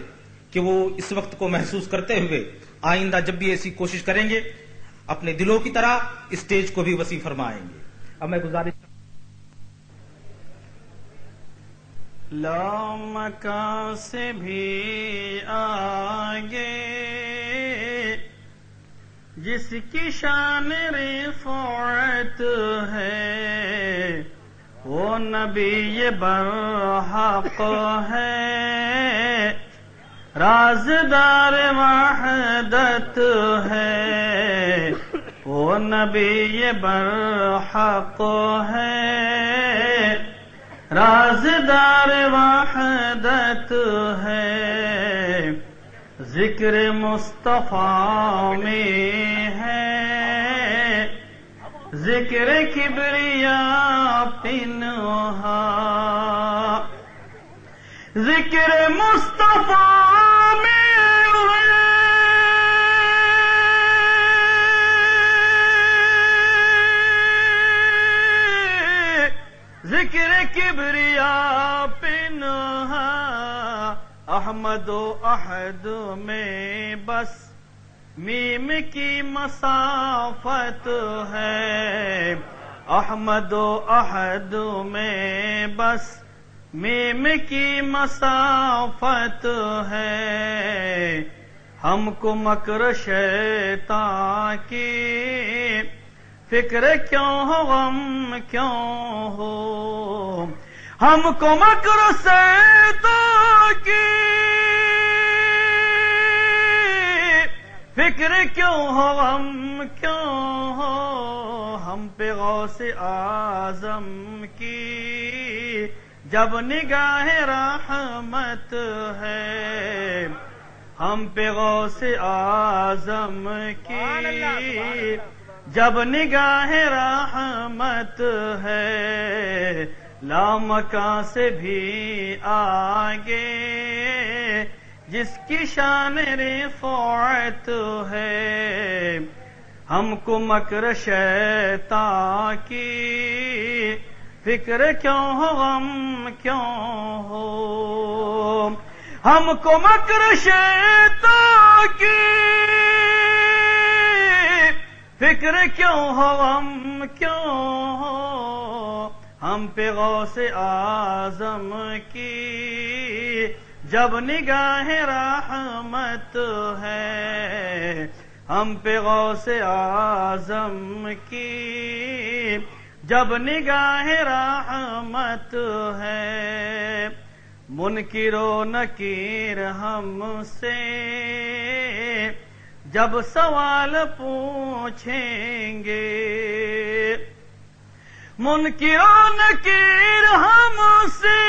Speaker 3: کہ وہ اس وقت کو محسوس کرتے ہوئے آئندہ جب بھی ایسی کوشش کریں گے اپنے دلوں کی طرح اسٹیج کو بھی وسیع فرمائیں گے. اب میں گزارش
Speaker 4: لا مکان سے بھی آگے جس کی شان رفعت ہے وہ نبی برحق ہے، رازدار وحدت ہے، وہ نبی برحق ہے، رازدار وحدت ہے. ذکر مصطفیٰ میں ہے، ذکر کبریا پنہا، ذکر مصطفیٰ میں ہے، ذکر کبریا پنہا. احمد و احد میں بس میم کی مسافت ہے، احمد و احد میں بس میم کی مسافت ہے، ہم کو مکر شیطان کی فکر کیوں ہو، غم کیوں ہو، ہم کو مکر شیطان کی فکر کیوں ہو، غم کیوں ہو، ہم پہ غوث اعظم کی جب نگاہ رحمت ہے، ہم پہ غوث اعظم کی جب نگاہ رحمت ہے، لامکاں سے بھی آگے جس کی شان رفعت ہے، ہم کو مکر شیطان کی فکر کیوں ہو، غم کیوں ہو، ہم کو مکر شیطان کی فکر کیوں ہو، غم کیوں ہو، ہم پہ غوث اعظم کی جب نگاہ رحمت ہے، ہم پہ غوث اعظم کی جب نگاہ رحمت ہے، منکر و نکیر ہم سے جب سوال پوچھیں گے، منکر و نکیر ہم سے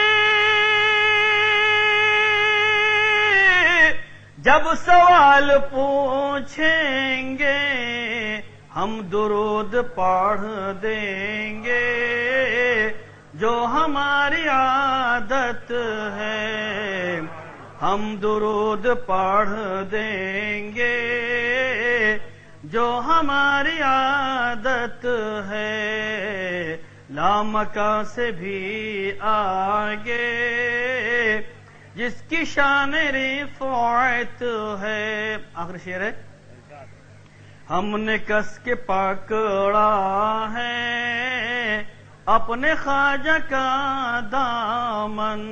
Speaker 4: جب سوال پوچھیں گے، ہم درود پڑھ دیں گے جو ہماری عادت ہے، ہم درود پڑھ دیں گے جو ہماری عادت ہے، لامکاں سے بھی آگے جس کی شان رفعت ہے۔ آخری شعر ہے، ہم نے کس کے پکڑا ہے اپنے خواجہ کا دامن،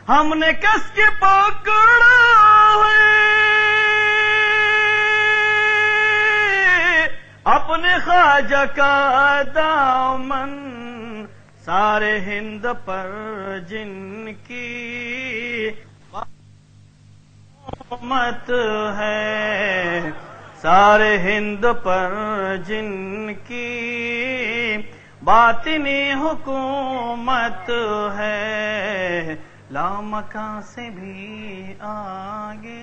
Speaker 4: ہم نے کس کے پکڑا ہے اپنے خواجہ کا دامن، سارے ہند پر جن کی حکومت ہے، سارے ہند پر جن کی باطنی حکومت ہے، لامکاں سے بھی آگے